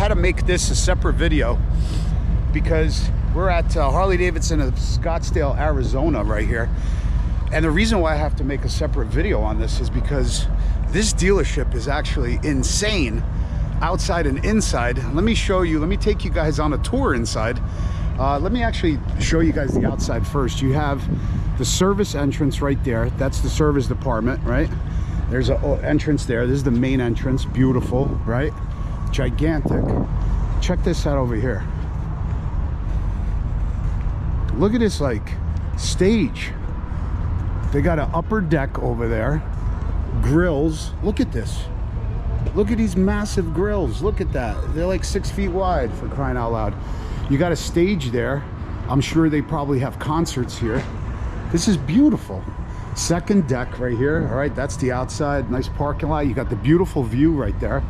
had to make this a separate video because we're at Harley Davidson of Scottsdale, Arizona right here. And the reason why I have to make a separate video on this is because this dealership is actually insane outside and inside. Let me show you, let me take you guys on a tour inside. Let me actually show you guys the outside first. You have the service entrance right there. That's the service department, right? There's an entrance there. This is the main entrance. Beautiful, right? Gigantic. Check this out over here. Look at this, like, stage. They got an upper deck over there. Grills. Look at this. Look at these massive grills. Look at that. They're like 6 feet wide, for crying out loud. You got a stage there. I'm sure they probably have concerts here. This is beautiful. Second deck right here. All right, that's the outside. Nice parking lot. You got the beautiful view right there.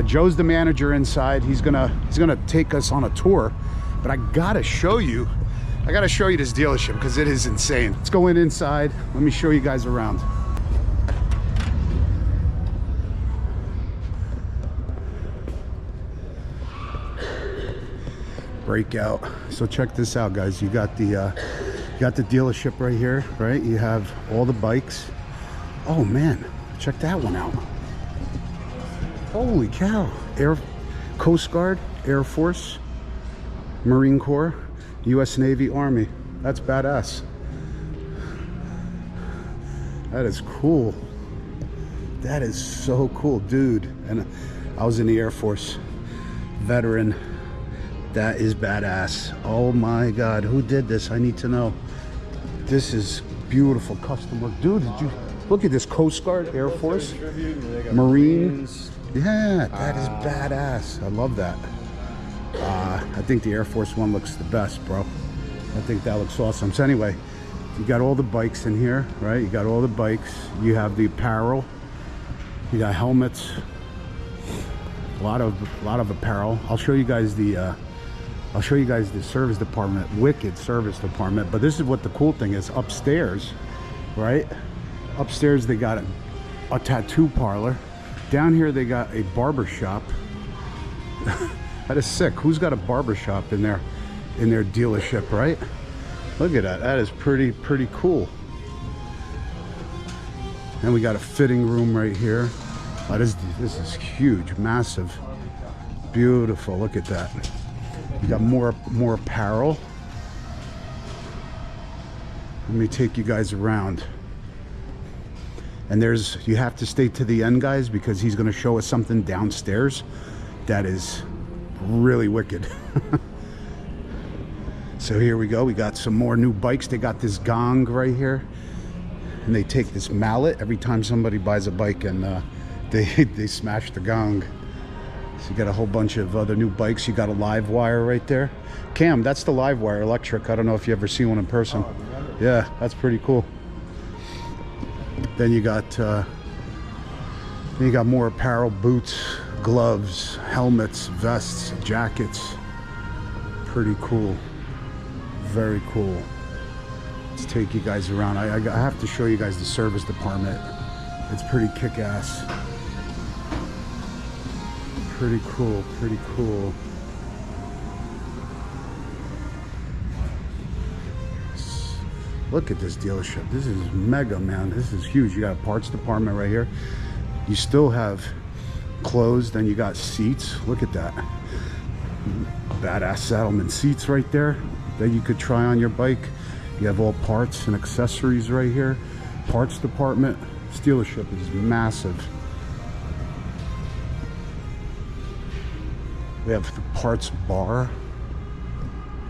Joe's the manager inside. He's gonna take us on a tour. But I gotta show you this dealership because it is insane. Let's go inside. Let me show you guys around. Breakout. So check this out, guys. You got the dealership right here, right? You have all the bikes. Oh man, check that one out. Holy cow. Coast Guard, Air Force, Marine Corps, US Navy, Army. That's badass. That is cool. That is so cool, dude. And I was in the Air Force, veteran. That is badass. Oh my God, who did this? I need to know. This is beautiful custom work. Dude, did you look at this? Coast Guard, Air Force, Marines. Yeah, that is badass. I love that. I think the Air Force one looks the best, bro. I think that looks awesome. So anyway, you got all the bikes in here, right? You got all the bikes. You have the apparel. You got helmets. A lot of apparel. I'll show you guys the service department. Wicked service department. But this is what the cool thing is. Upstairs, right? Upstairs they got a tattoo parlor. Down here they got a barber shop. That is sick. Who's got a barber shop in their dealership, right? Look at that. That is pretty cool. And we got a fitting room right here. Oh, this is huge, massive, beautiful. Look at that. You got more apparel. Let me take you guys around. And you have to stay to the end, guys, because he's going to show us something downstairs that is really wicked. So here we go. We got some more new bikes. They got this gong right here, and they take this mallet every time somebody buys a bike, and they smash the gong. So you got a whole bunch of other new bikes. You got a live wire right there. Cam, that's the live wire electric. I don't know if you ever seen one in person. Yeah, that's pretty cool. Then you got more apparel, boots, gloves, helmets, vests, jackets. Pretty cool. Very cool. Let's take you guys around. I have to show you guys the service department. It's pretty kick-ass. Pretty cool, pretty cool. Look at this dealership. This is mega, man. This is huge. You got a parts department right here. You still have clothes, then you got seats. Look at that. Badass Saddleman seats right there that you could try on your bike. You have all parts and accessories right here. Parts department. This dealership is massive. We have the parts bar.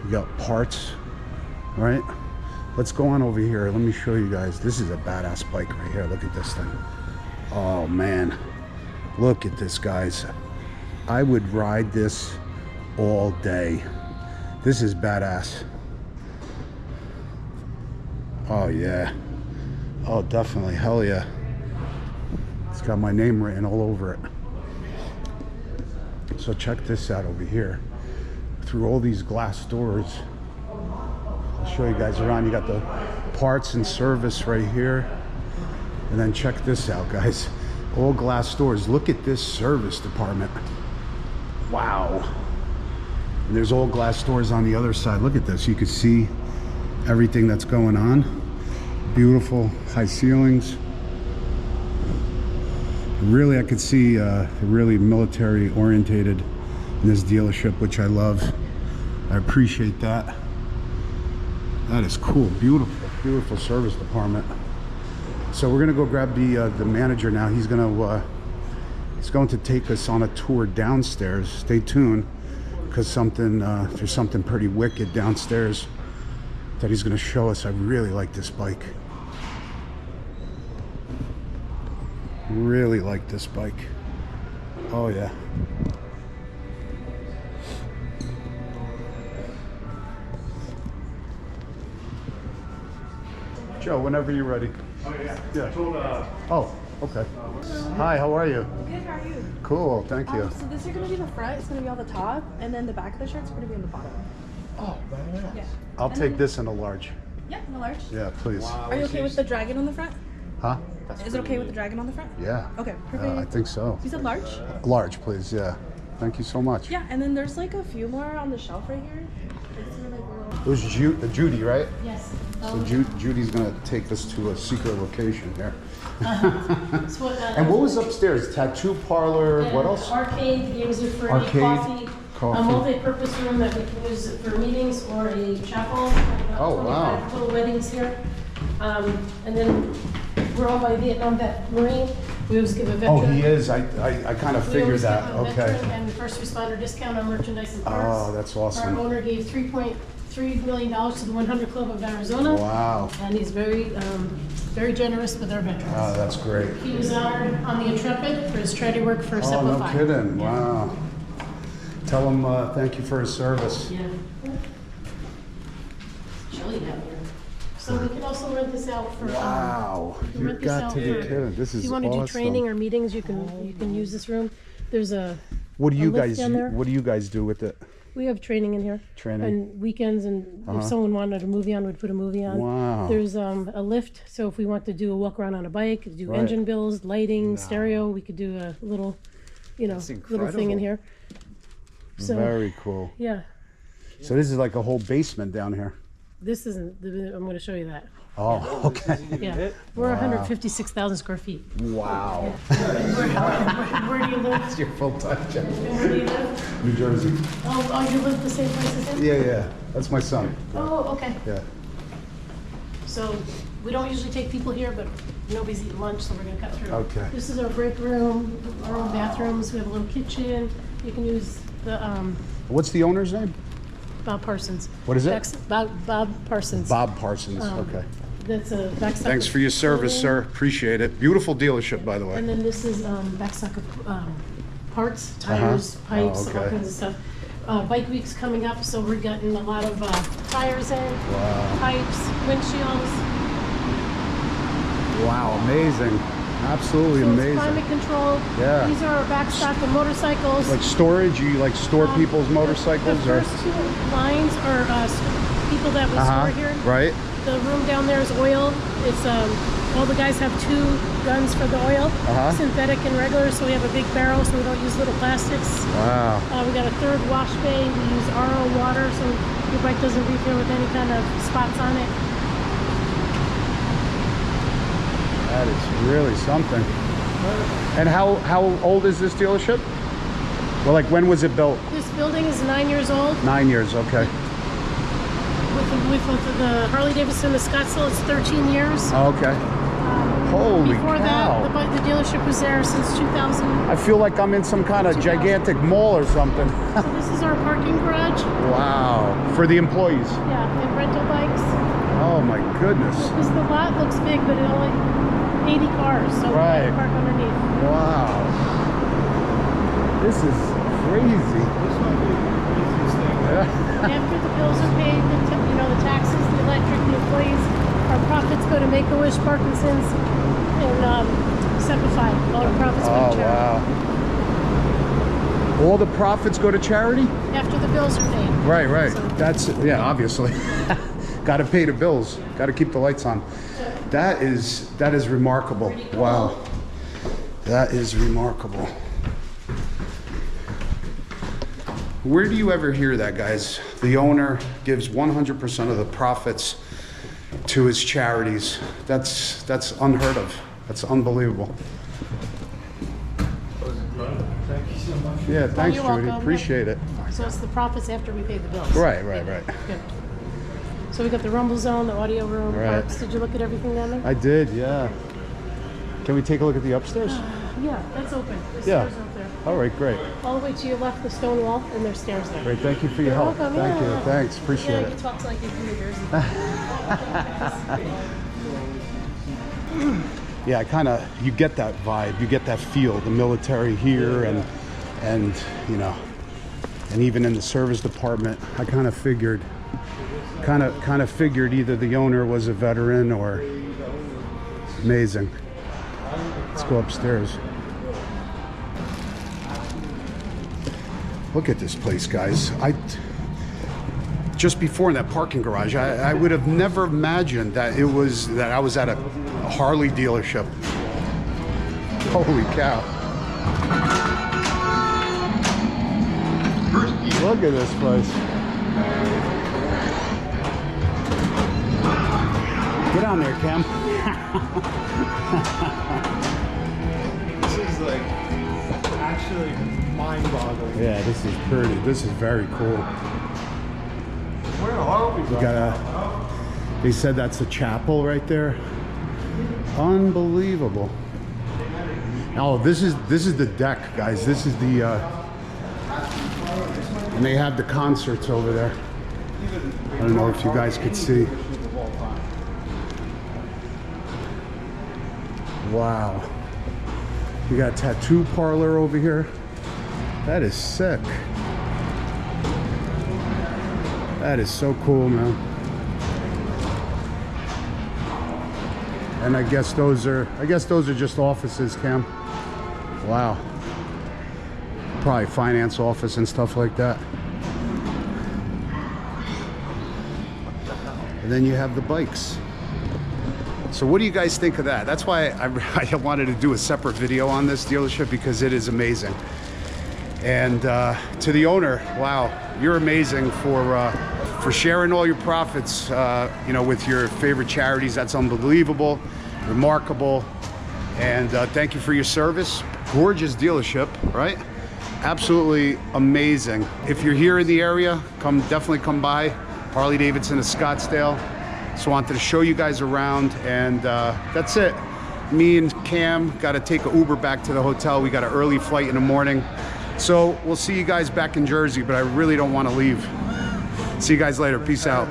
We got parts, right? Let's go on over here. Let me show you guys. This is a badass bike right here. Look at this thing. Oh man, look at this, guys. I would ride this all day. This is badass. Oh yeah. Oh, definitely. Hell yeah. It's got my name written all over it. So check this out over here. Through all these glass doors, I'll show you guys around. You got the parts and service right here. And then check this out, guys. All glass doors. Look at this service department. Wow. And there's all glass doors on the other side. Look at this. You can see everything that's going on. Beautiful high ceilings. Really, I could see really military orientated in this dealership, which I love. I appreciate that. That is cool. Beautiful, beautiful service department. So we're gonna go grab the manager now. He's going to take us on a tour downstairs. Stay tuned, because there's something pretty wicked downstairs that he's going to show us. I really like this bike. Really like this bike. Oh yeah. Joe, whenever you're ready. Oh yeah. Yeah. Oh, okay. Hi, how are you? Good, how are you? Cool, thank you. So this is going to be the front, it's going to be on the top, and then the back of the shirt's going to be on the bottom. Oh, badass. Yeah. I'll take this in a large. Yeah, in a large. Yeah, please. Are you okay with the dragon on the front? Huh? Is it okay with the dragon on the front? Yeah. Okay, perfect. I think so. You said large? Large, please, yeah. Thank you so much. Yeah, and then there's like a few more on the shelf right here. It's like a little... It was Judy, right? Yes. So Judy's gonna take us to a secret location here. So, And what was upstairs? Tattoo parlor, what else? Arcade, games are free, Arcade, coffee. a multi-purpose room that we can use for meetings or a chapel. Oh, wow. 25 total weddings here. And then we're owned by Vietnam Vet Marine. We always give a veteran. Oh, he is. I kind of We figured always that. give a Okay. veteran and first responder discount on merchandise and parts. Oh, that's awesome. Our owner gave $3.3 million to the 100 Club of Arizona. Wow. And he's very generous with our veterans. Oh, that's great. He was honored on the Intrepid for his charity work for Oh, no Simplify. kidding. Wow. Tell him thank you for his service. Yeah. Chilly down here. So we can also rent this out for. Wow. we can You rent this got out to be for- kidding. This If is you want to do awesome. training or meetings, you can use this room. There's a. What do you a lift guys down there. What do you guys do with it? We have training in here. Training? And weekends, and if someone wanted a movie on, we'd put a movie on. Wow. There's a lift, so if we want to do a walk around on a bike, do Right. engine bills, lighting, stereo, we could do a little, little thing in incredible. here. So Very cool. yeah, So this is like a whole basement down here. this isn't. I'm going to show you that. Oh, okay. Yeah, we're 156,000 square feet. Wow. Where do you live? That's your full-time job. Where do you live? New Jersey. Oh, you live the same place as him? Yeah. That's my son. Oh, okay. Yeah. So we don't usually take people here, but nobody's eating lunch, so we're gonna cut through. Okay. This is our break room, our own bathrooms. We have a little kitchen. You can use the What's the owner's name? Bob Parsons. What is it? Bob Parsons. Bob Parsons. Okay. That's a backstock. Thanks for your service, sir. Appreciate it. Beautiful dealership, by the way. And then this is backstock of parts, tires, pipes, Oh, okay. all kinds of stuff. Bike week's coming up, so we're getting a lot of tires in, pipes, windshields. Wow, amazing. Absolutely So it's amazing. climate control. Yeah. These are our backstock of motorcycles. Like storage? You like store people's motorcycles? The Or first two lines are people that we store here. Right. The room down there is oil. It's all the guys have 2 guns for the oil, synthetic and regular. So we have a big barrel, so we don't use little plastics. Wow. We got a 3rd wash bay. We use RO water, so your bike doesn't refill with any kind of spots on it. That is really something. And how old is this dealership? Well, like when was it built? This building is 9 years old. 9 years, okay. With the Harley Davidson, the Scottsdale, it's 13 years. Okay. Holy Before cow. that, the dealership was there since 2000. I feel like I'm in some kind of gigantic mall or something. So this is our parking garage. Wow. For the employees. Yeah, and rental bikes. Oh my goodness. Because the lot looks big, but it only 80 cars, so we Right. can park underneath. Wow. This is crazy. After the bills are paid, the taxes, the electric, the employees, our profits go to Make-A-Wish, Parkinson's, and Simplify. All our profits go Oh to charity. wow. All the profits go to charity? After the bills are paid. Right. So- That's, yeah, obviously. Got to pay the bills. Got to keep the lights on. That is remarkable. Wow. That is remarkable. Where do you ever hear that, guys? The owner gives 100% of the profits to his charities. That's unheard of. That's unbelievable. Thank you so much. Yeah, thanks, you're Judy. welcome. Appreciate it. So it's the profits after we pay the bills. Right. Good. So we got the rumble zone, the audio room, Right. parks. Did you look at everything down there? I did, yeah. Can we take a look at the upstairs? Yeah, that's open. The Yeah. stairs are up there. All right, great. All the way to your left, the stone wall, and there's stairs there. Great, thank you for your You're help. welcome, Thank yeah. you, thanks, appreciate Yeah, it. you talk like you're from New Jersey. Yeah, you get that vibe, you get that feel, the military here and you know, and even in the service department, I kind of figured either the owner was a veteran or amazing. Let's go upstairs. Look at this place, guys. Just before in that parking garage, I would have never imagined that I was at a Harley dealership. Holy cow. Look at this place. Get on there, Cam. This is like actually mind-boggling. Yeah, this is pretty. This is very cool. Where are we? We got they said that's a chapel right there. Unbelievable. Oh, this is the deck, guys. This is the and they have the concerts over there. I don't know if you guys could see. Wow. We got a tattoo parlor over here. That is sick. That is so cool, man. And I guess those are just offices, Cam. Wow. Probably finance office and stuff like that. And then you have the bikes. So what do you guys think of that? That's why I wanted to do a separate video on this dealership, because it is amazing. And to the owner, wow, you're amazing for sharing all your profits, you know, with your favorite charities. That's unbelievable, remarkable, and thank you for your service. Gorgeous dealership, right? Absolutely amazing. If you're here in the area, definitely come by. Harley Davidson of Scottsdale. So wanted to show you guys around, and that's it. Me and Cam got to take an Uber back to the hotel. We got an early flight in the morning. So we'll see you guys back in Jersey, but I really don't want to leave. See you guys later. Peace out.